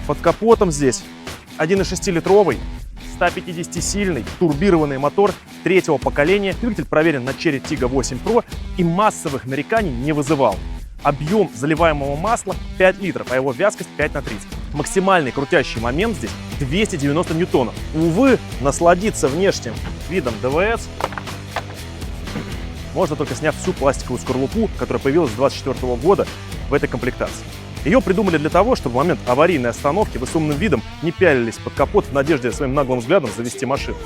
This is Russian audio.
Под капотом здесь 1,6-литровый, 150-сильный турбированный мотор третьего поколения. Двигатель проверен на Chery Tiggo 8 Pro и массовых нареканий не вызывал. Объем заливаемого масла 5 литров, а его вязкость 5/30. Максимальный крутящий момент здесь 290 ньютонов. Увы, насладиться внешним видом ДВС можно только сняв всю пластиковую скорлупу, которая появилась с 2024 года в этой комплектации. Ее придумали для того, чтобы в момент аварийной остановки вы с умным видом не пялились под капот в надежде своим наглым взглядом завести машину.